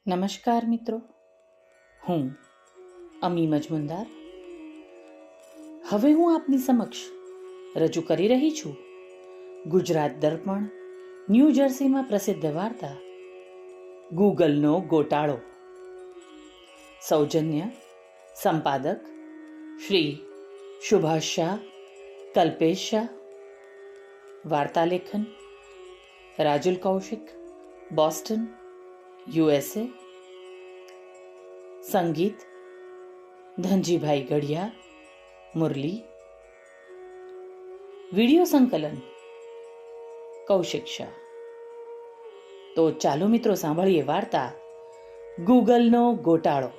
નમસ્કાર મિત્રો, હું અમી મજમુદાર હવે હું આપની સમક્ષ રજૂ કરી રહી છું ગુજરાત દર્પણ ન્યૂ જર્સીમાં પ્રસિદ્ધ વાર્તા ગૂગલનો ગોટાળો. સૌજન્ય સંપાદક શ્રી સુભાષ શાહ, કલ્પેશ શાહ. વાર્તા લેખન રાજુલ કૌશિક, બોસ્ટન, USA. સંગીત ધનજીભાઈ ગઢિયા, મુરલી. વિડિયો સંકલન કૌશિક શાહ. તો ચાલો મિત્રો સાંભળીએ વાર્તા ગૂગલનો ગોટાળો.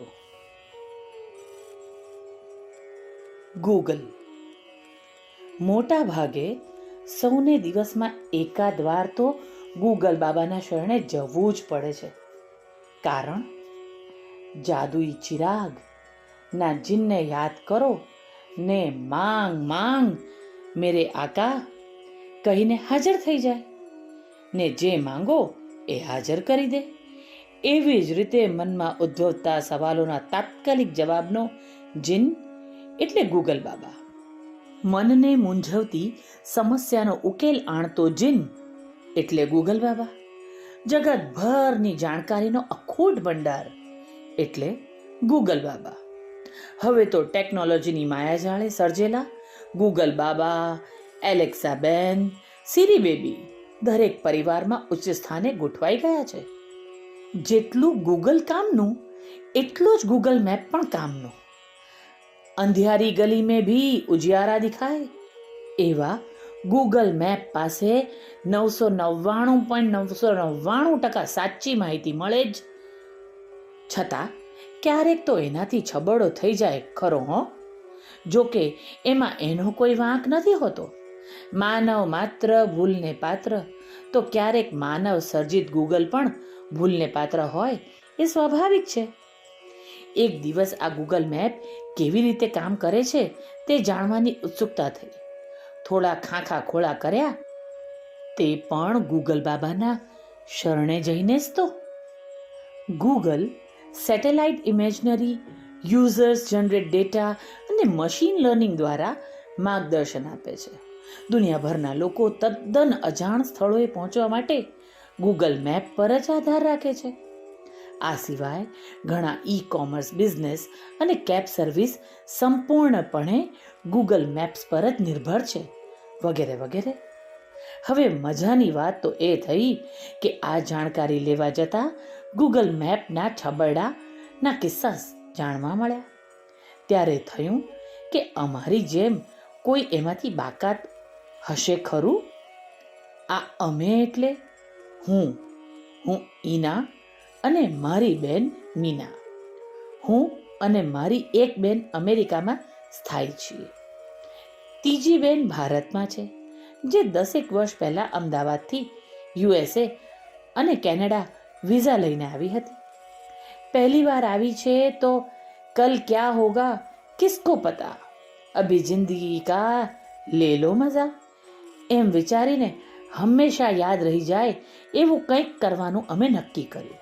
ગૂગલ. મોટા ભાગે સૌને દિવસમાં એકાદ વાર તો ગૂગલ બાબાના શરણે જવું જ પડે છે. કારણ જાદુઈ ચિરાગ ના જીનને યાદ કરો ને માંગ માંગ મેરે આકા કહીને હાજર થઈ જાય ને જે માંગો એ હાજર કરી દે. એવી જ રીતે મનમાં ઉદ્ભવતા સવાલોના તાત્કાલિક જવાબનો જીન એટલે ગૂગલ બાબા. મનને મૂંઝવતી સમસ્યાનો ઉકેલ આણતો જીન એટલે ગૂગલ બાબા. જગતભરની જાણકારીનો અખૂટ ભંડાર એટલે ગૂગલ બાબા. હવે તો ટેકનોલોજીની માયાજાળે સર્જેલા ગૂગલ બાબા, એલેક્સા બેન, સિરી બેબી દરેક પરિવારમાં ઉચ્ચ સ્થાને ગોઠવાઈ ગયા છે. જેટલું ગૂગલ કામનું એટલું જ ગૂગલ મેપ પણ કામનું. અંધિયારી ગલી મેં ભી ઉજિયારા દિખાય એવા ગૂગલ મેપ પાસે 999.999% સાચી માહિતી મળે જ. છતાં ક્યારેક તો એનાથી છબડો થઈ જાય ખરો હો. જોકે એમાં એનો કોઈ વાંક નથી હોતો. માનવ માત્ર ભૂલને પાત્ર, તો ક્યારેક માનવ સર્જિત ગૂગલ પણ ભૂલને પાત્ર હોય એ સ્વાભાવિક છે. એક દિવસ આ ગૂગલ મેપ કેવી રીતે કામ કરે છે તે જાણવાની ઉત્સુકતા થઈ. થોડા ખાખા ખોળા કર્યા, તે પણ ગૂગલ બાબાના શરણે જઈને જ તો. Google satellite imaginary, users generate data અને મશીન લર્નિંગ દ્વારા માર્ગદર્શન આપે છે. દુનિયાભરના લોકો તદ્દન અજાણ સ્થળોએ પહોંચવા માટે ગૂગલ મેપ પર જ આધાર રાખે છે. આ સિવાય ઘણા ઈ-કોમર્સ બિઝનેસ અને કેબ સર્વિસ સંપૂર્ણપણે ગૂગલ મેપ્સ પર જ નિર્ભર છે, વગેરે વગેરે. હવે મજાની વાત તો એ થઈ કે આ જાણકારી લેવા જતાં ગૂગલ મેપના છબરડાના કિસ્સા જાણવા મળ્યા. ત્યારે થયું કે અમારી જેમ કોઈ એમાંથી બાકાત હશે ખરું? આ અમે એટલે હું ઈના અને મારી બેન મીના. હું અને મારી એક બેન અમેરિકામાં સ્થાયી છીએ. ત્રીજી બેન ભારતમાં છે, જે 10 વર્ષ પહેલાં અમદાવાદથી USA અને કેનેડા વિઝા લઈને આવી હતી. પહેલી વાર આવી છે તો કલ ક્યા હોગા કિસકો પતા, અભી જિંદગી કા લે લો મજા એમ વિચારીને હંમેશા યાદ રહી જાય એવું કંઈક કરવાનું અમે નક્કી કર્યું.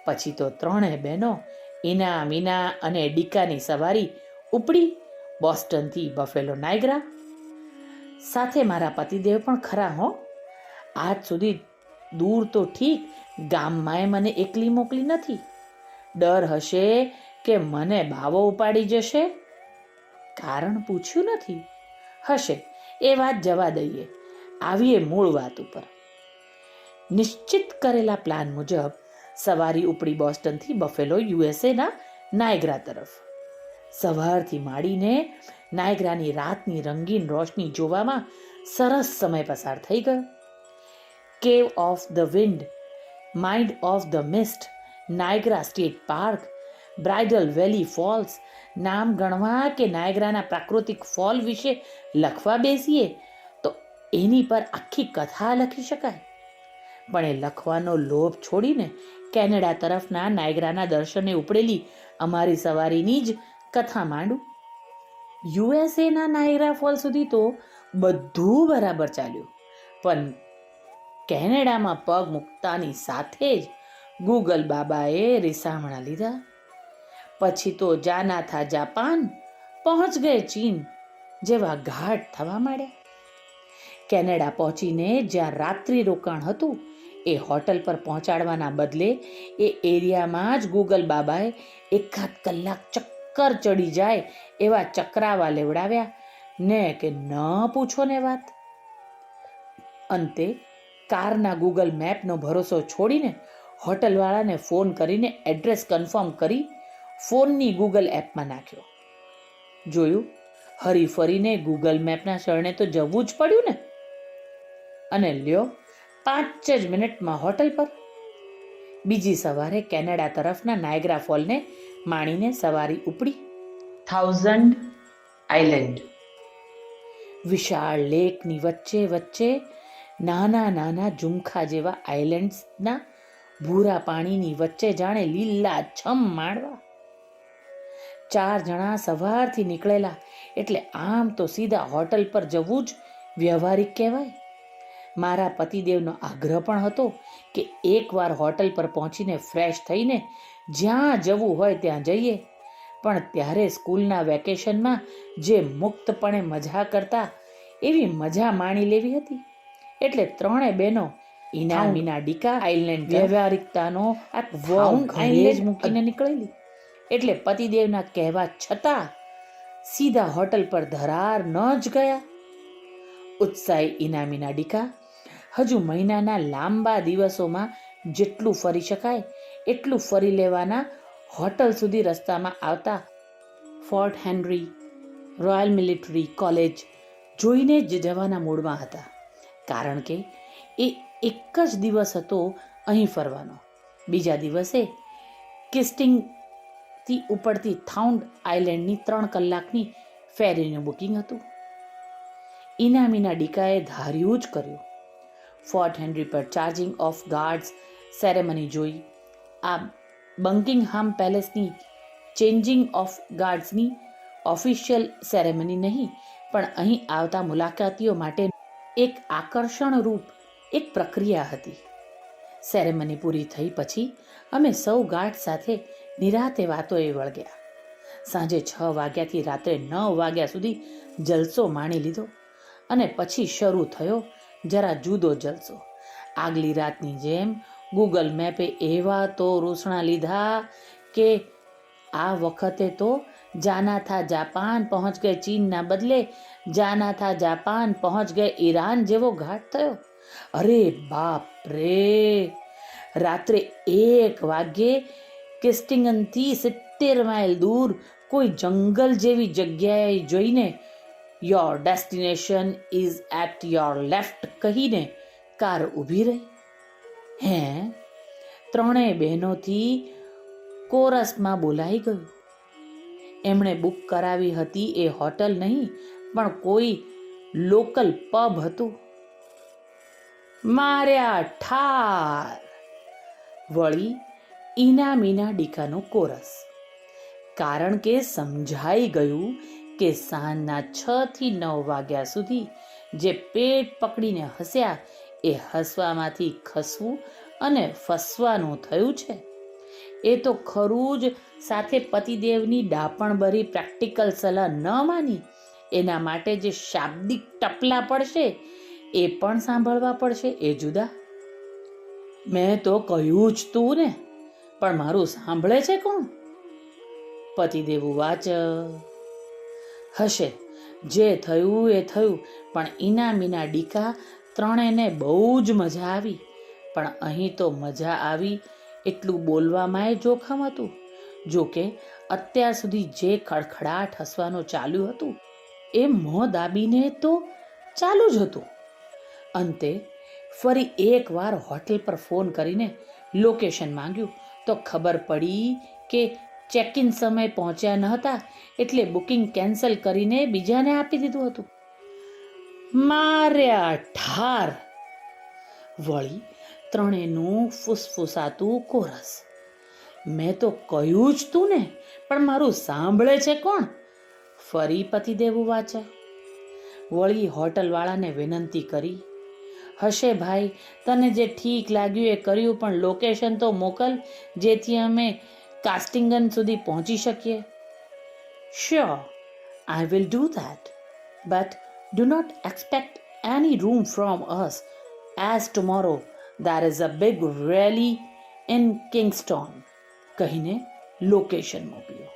પછી તો ત્રણેય બહેનો ઈના, મીના અને ડીકાની સવારી ઉપડી બોસ્ટનથી બફેલો નાયગ્રા. સાથે મારા પતિદેવ પણ ખરા હો. આજ સુધી દૂર તો ઠીક, ગામમાંય મને એકલી મોકલી નથી. ડર હશે કે મને બાવો ઉપાડી જશે? કારણ પૂછ્યું નથી. હશે એ વાત જવા દઈએ, આવીએ મૂળ વાત ઉપર. નિશ્ચિત કરેલા પ્લાન મુજબ સવારી ઉપડી બોસ્ટનથી બફેલો USAના નાયગ્રા તરફ. સવારથી માંડીને નાયગ્રાની રાતની રંગીન રોશની જોવામાં સરસ સમય પસાર થઈ ગયો. કેવ of the wind, mind of the mist, Niagara state park, bridal valley false નામ ગણવા કે નાયગ્રાના પ્રાકૃતિક ફોલ વિશે લખવા બેસીએ તો એની પર આખી કથા લખી શકાય. પણ એ લખવાનો લોભ છોડીને કેનેડા તરફના નાયગ્રાના દર્શને ઉપડેલી અમારી સવારીની જ કથા માંડું. USAના નાયગ્રા ફોલ સુધી તો બધું બરાબર ચાલ્યું, પણ કેનેડામાં પગ મૂકતાની સાથે જ ગૂગલ બાબાએ રિસામણા લીધા. પછી તો જાના થા જાપાન પહોંચ ગયે ચીન જેવા ઘાટ થવા માંડ્યા. કેનેડા પહોંચીને જ્યાં રાત્રિ રોકાણ હતું એ હોટલ પર પહોંચાડવાના બદલે એ એરિયામાં જ ગૂગલ બાબાએ એકાદ કલાક ચક્કર ચડી જાય એવા ચક્રાવા લેવડાવ્યા ને કે ન પૂછો ને વાત. અંતે કારના ગૂગલ મેપનો ભરોસો છોડીને હોટલવાળાને ફોન કરીને એડ્રેસ કન્ફર્મ કરી ફોનની ગૂગલ એપમાં નાખ્યો. જોયું, હરી ફરીને ગૂગલ મેપના શરણે તો જવું જ પડ્યું ને. અને લ્યો, 5 જ મિનિટમાં હોટલ પર. બીજી સવારે કેનેડા તરફના નાયગ્રા ફોલને માણીને સવારી ઉપડી. 1000 આઇલેન્ડ. વિશાળ લેકની વચ્ચે વચ્ચે નાના નાના ઝુમખા જેવા આઇલેન્ડ્સના ભૂરા પાણીની વચ્ચે જાણે લીલા છમ માળવા. 4 જણા સવારથી નીકળેલા એટલે આમ તો સીધા હોટલ પર જવું જ વ્યવહારિક કહેવાય. મારા પતિદેવનો આગ્રહ પણ હતો કે એકવાર હોટલ પર પહોંચીને ફ્રેશ થઈને જ્યાં જવું હોય ત્યાં જઈએ. પણ ત્યારે સ્કૂલના વેકેશનમાં જે મુક્તપણે મજા કરતા એવી મજા માણી લેવી હતી. એટલે 3 બહેનો ઇનામીના ડીકા આઇલેન્ડ વ્યવહારિકતાનો આ આઇલેન્ડ મૂકીને નીકળેલી. એટલે પતિદેવના કહેવા છતાં સીધા હોટલ પર ધરાર ન જ ગયા. ઉત્સાહી ઇનામીના ડીકા હજુ મહિનાના લાંબા દિવસોમાં જેટલું ફરી શકાય એટલું ફરી લેવાના હોટલ સુધી રસ્તામાં આવતા fort henry royal military college જોઈને જ જવાના મૂડમાં હતા. કારણ કે એ એક જ દિવસ હતો અહીં ફરવાનો. બીજા દિવસે કિસ્ટિંગથી ઉપડતી થાઉન્ડ આઇલેન્ડની 3 કલાકની ફેરીનું બુકિંગ હતું. ઇનામીના ડીકાએ ધાર્યું જ કર્યું. ફોર્ટ હેનરી પર ચાર્જિંગ ઓફ ગાર્ડ્સ સેરેમની જોઈ. આ બકિંગહામ પેલેસની ચેન્જિંગ ઓફ ગાર્ડ્સની ઓફિશિયલ સેરેમની નહીં, પણ અહીં આવતા મુલાકાતીઓ માટે એક આકર્ષણ રૂપ એક પ્રક્રિયા હતી. સેરેમની પૂરી થઈ પછી અમે સૌ ગાર્ડ સાથે નિરાતે વાતોએ વળગ્યા. સાંજે 6 વાગ્યાથી રાત્રે 9 વાગ્યા સુધી જલસો માણી લીધો અને પછી શરૂ થયો જરા જુદો જલસો. આગલી રાતની જેમ ગૂગલ મેપે એવા તો રૂસણા લીધા કે આ વખતે તો જાના થા જાપાન પહોંચ ગયે ચીનના બદલે જાના થા જાપાન પહોંચ ગયે ઈરાન જેવો ઘાટ થયો. અરે બાપ રે! રાત્રે 1 વાગ્યે કિસ્ટિંગનથી 70 માઇલ દૂર કોઈ જંગલ જેવી જગ્યાએ જોઈને your destination is at your left કહીને કાર ઊભી રહી. 3 બહેનોથી કોરસમાં બોલાઈ ગયું. એમણે બુક કરાવી હતી એ હોટલ નહીં, પણ કોઈ લોકલ પબ હતું. માર્યા ઠાર! વળી ઇનામીના ડીકાનો કોરસ. કારણ કે સમજાઈ ગયું કે સાંજના 6 થી 9 વાગ્યા સુધી જે પેટ પકડીને હસ્યા એ હસવામાંથી ખસવું અને ફસવાનું થયું છે. એ તો ખરું જ, સાથે પતિદેવની ડાપણભરી પ્રેક્ટિકલ સલાહ ન માની એના માટે જે શાબ્દિક ટપલા પડશે એ પણ સાંભળવા પડશે. એ જુદા. મેં તો કહ્યું જ તું ને, પણ મારું સાંભળે છે કોણ? પતિદેવ વાચ હશે. જે થયું એ થયું, પણ ઇનામીના ડીકા 3ને બહુ જ મજા આવી. પણ અહીં તો મજા આવી એટલું બોલવામાં જોખમ હતું. જોકે અત્યાર સુધી જે ખડખડાટ હસવાનું ચાલ્યું હતું એ મોં દાબીને તો ચાલુ જ હતું. અંતે ફરી એકવાર હોટલ પર ફોન કરીને લોકેશન માંગ્યું તો ખબર પડી કે ચેક ઇન સમય પહોંચ્યા ન હતા, એટલે બુકિંગ કેન્સલ કરીને બીજાને આપી દીધું હતું. માર્યા ઠાર! વળી 3નું ફૂસફૂસાતું કોરસ. મેં તો કહ્યું જ તું ને, પણ મારું સાંભળે છે કોણ? ફરી પતિદેવ વાચા. વળી હોટલવાળાને વિનંતી કરી, હશે ભાઈ, તને જે ઠીક લાગ્યું એ કર્યું, પણ લોકેશન તો મોકલ જેથી અમે કાસ્ટિંગન સુધી પહોંચી શકીએ. Sure, I will do that, but do not expect any room from us, as tomorrow there is a big rally in Kingston, કહીને લોકેશન મોકલ્યો.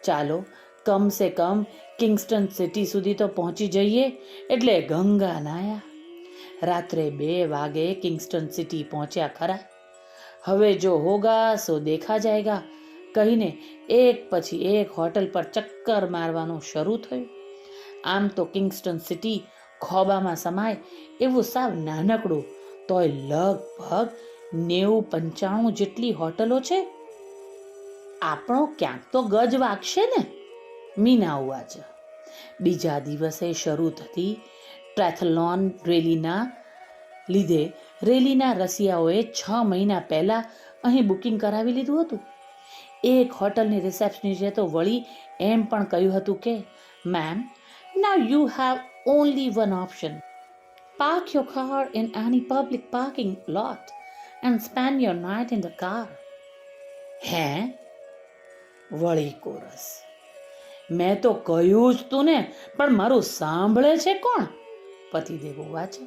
ચાલો કમ સે કમ કિંગસ્ટન સિટી સુધી તો પહોંચી જઈએ એટલે ગંગા નાયા. રાત્રે 2 વાગે કિંગસ્ટન સિટી પહોંચ્યા ખરા. હવે જો હોગા સો દેખા જાયગા કહીને એક પછી એક હોટલ પર ચક્કર મારવાનું શરૂ થયું. આમ તો કિંગસ્ટન સિટી ખોબામાં સમાય એવું સાવ નાનકડું, તોય લગભગ 90-95 જેટલી હોટલો છે. આપણો ક્યાંક તો ગજ વાગશે ને, મીના ઉવાચ. બીજા દિવસે શરૂ થતી ટ્રેથલોન રેલીના લીધે રેલીના રસિયાઓએ 6 મહિના પહેલાં અહીં બુકિંગ કરાવી લીધું હતું. એક હોટલની રિસેપ્શનિસ્ટે તો વળી એમ પણ કહ્યું હતું કે ma'am, now you have only one option, park your car in any public parking lot and spend your night in the car. હે? વળી કોરસ. મેં તો કહ્યું જ તું ને, પણ મારું સાંભળે છે કોણ? પતિદેવ વાંચે.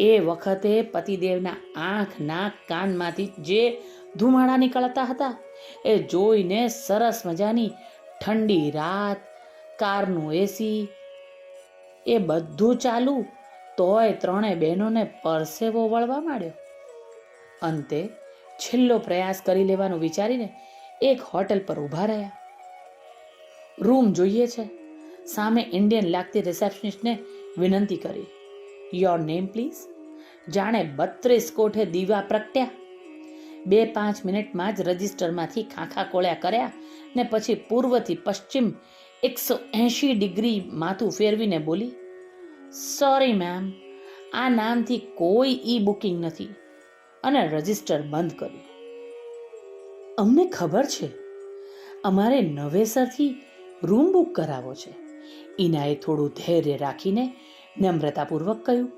એ વખતે પતિદેવના આંખ નાક કાનમાંથી જે ધુમાડા નીકળતા હતા એ જોઈને સરસ મજાની ઠંડી રાત, કારનું એસી, એ બધું ચાલુ, તોય 3 બહેનોને પરસેવો વળવા માંડ્યો. અંતે છેલ્લો પ્રયાસ કરી લેવાનું વિચારીને એક હોટલ પર ઊભા રહ્યા. રૂમ જોઈએ છે. સામે ઇન્ડિયન લાગતી રિસેપ્શનિસ્ટને વિનંતી કરી. Your name please. જાણે 32 કોઠે દીવા પ્રગટ્યા. 2-5 મિનિટમાં જ રજિસ્ટરમાંથી ખાખા કોળ્યા કર્યા ને પછી પૂર્વથી પશ્ચિમ 180 ડિગ્રી માથું ફેરવીને બોલી, સોરી મેમ, આ નામથી કોઈ ઈ બુકિંગ નથી, અને રજિસ્ટર બંધ કર્યું. અમને ખબર છે, અમારે નવેસરથી રૂમ બુક કરાવો છે. ઈનાએ થોડું ધૈર્ય રાખીને નમ્રતાપૂર્વક કહ્યું.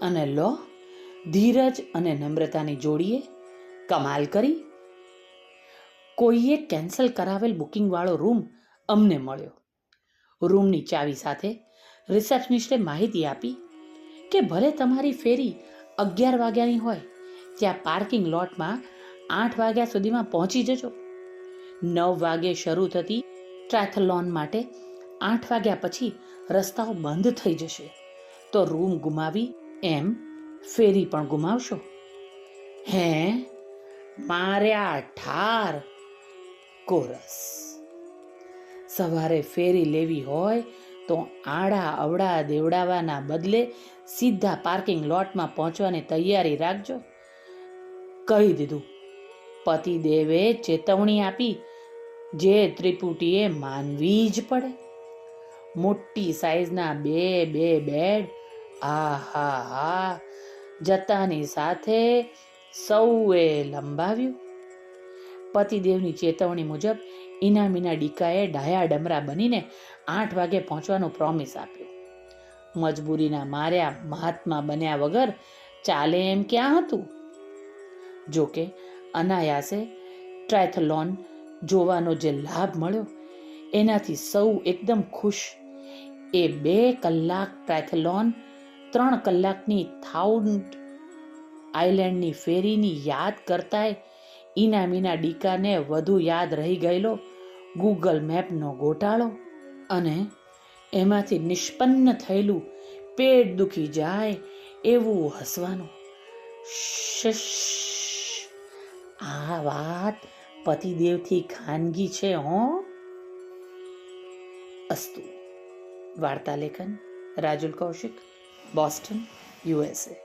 અને લો, ધીરજ અને નમ્રતાની જોડીએ કમાલ કરી. કોઈએ કેન્સલ કરાવેલ બુકિંગવાળો રૂમ અમને મળ્યો. રૂમની ચાવી સાથે રિસેપ્શનિસ્ટે માહિતી આપી કે ભલે તમારી ફેરી 11 વાગ્યાની હોય, ત્યાં પાર્કિંગ લોટમાં 8 વાગ્યા સુધીમાં પહોંચી જજો. 9 વાગે શરૂ થતી ટ્રેથલોન માટે 8 વાગ્યા પછી રસ્તાઓ બંધ થઈ જશે, તો રૂમ ગુમાવી એમ ફેરી પણ ગુમાવશો. હે? માર્યા ઠાર. કોરસ. સવારે ફેરી લેવી હોય તો આડા અવડા દેવડાવવાના બદલે સીધા પાર્કિંગ લોટમાં પહોંચવાની તૈયારી રાખજો. કહી દીધું. પતિદેવે ચેતવણી આપી, જે ત્રિપુટીએ માનવી જ પડે. મોટી સાઈઝના 2 બેડ. આહા, જતાની સાથે સૌએ લંબાવ્યું. પતિદેવની ચેતવણી મુજબ ઈનામીના ડીકાએ ડાયા ડમરા બનીને 8 વાગે પહોંચવાનું પ્રોમિસ આપ્યું. મજબૂરીના માર્યા મહાત્મા બન્યા વગર ચાલે એમ ક્યાં હતું? જોકે અનાયાસે ટ્રેથલોન જોવાનો જે લાભ મળ્યો એનાથી સૌ એકદમ ખુશ. એ 2 કલાક ટ્રેથલોન 3 કલાકની થાઉન્ડ આઇલેન્ડની ફેરીની યાદ કરતાંય ઈનામીના ડીકાને વધુ યાદ રહી ગયેલો ગૂગલ મેપનો ગોટાળો અને એમાંથી નિષ્પન્ન થયેલું પેટ દુખી જાય એવું હસવાનું. આ વાત પતિદેવથી ખાનગી છે હો. અસ્તુ. વાર્તા લેખન રાજુલ કૌશિક, બોસ્ટન, USA.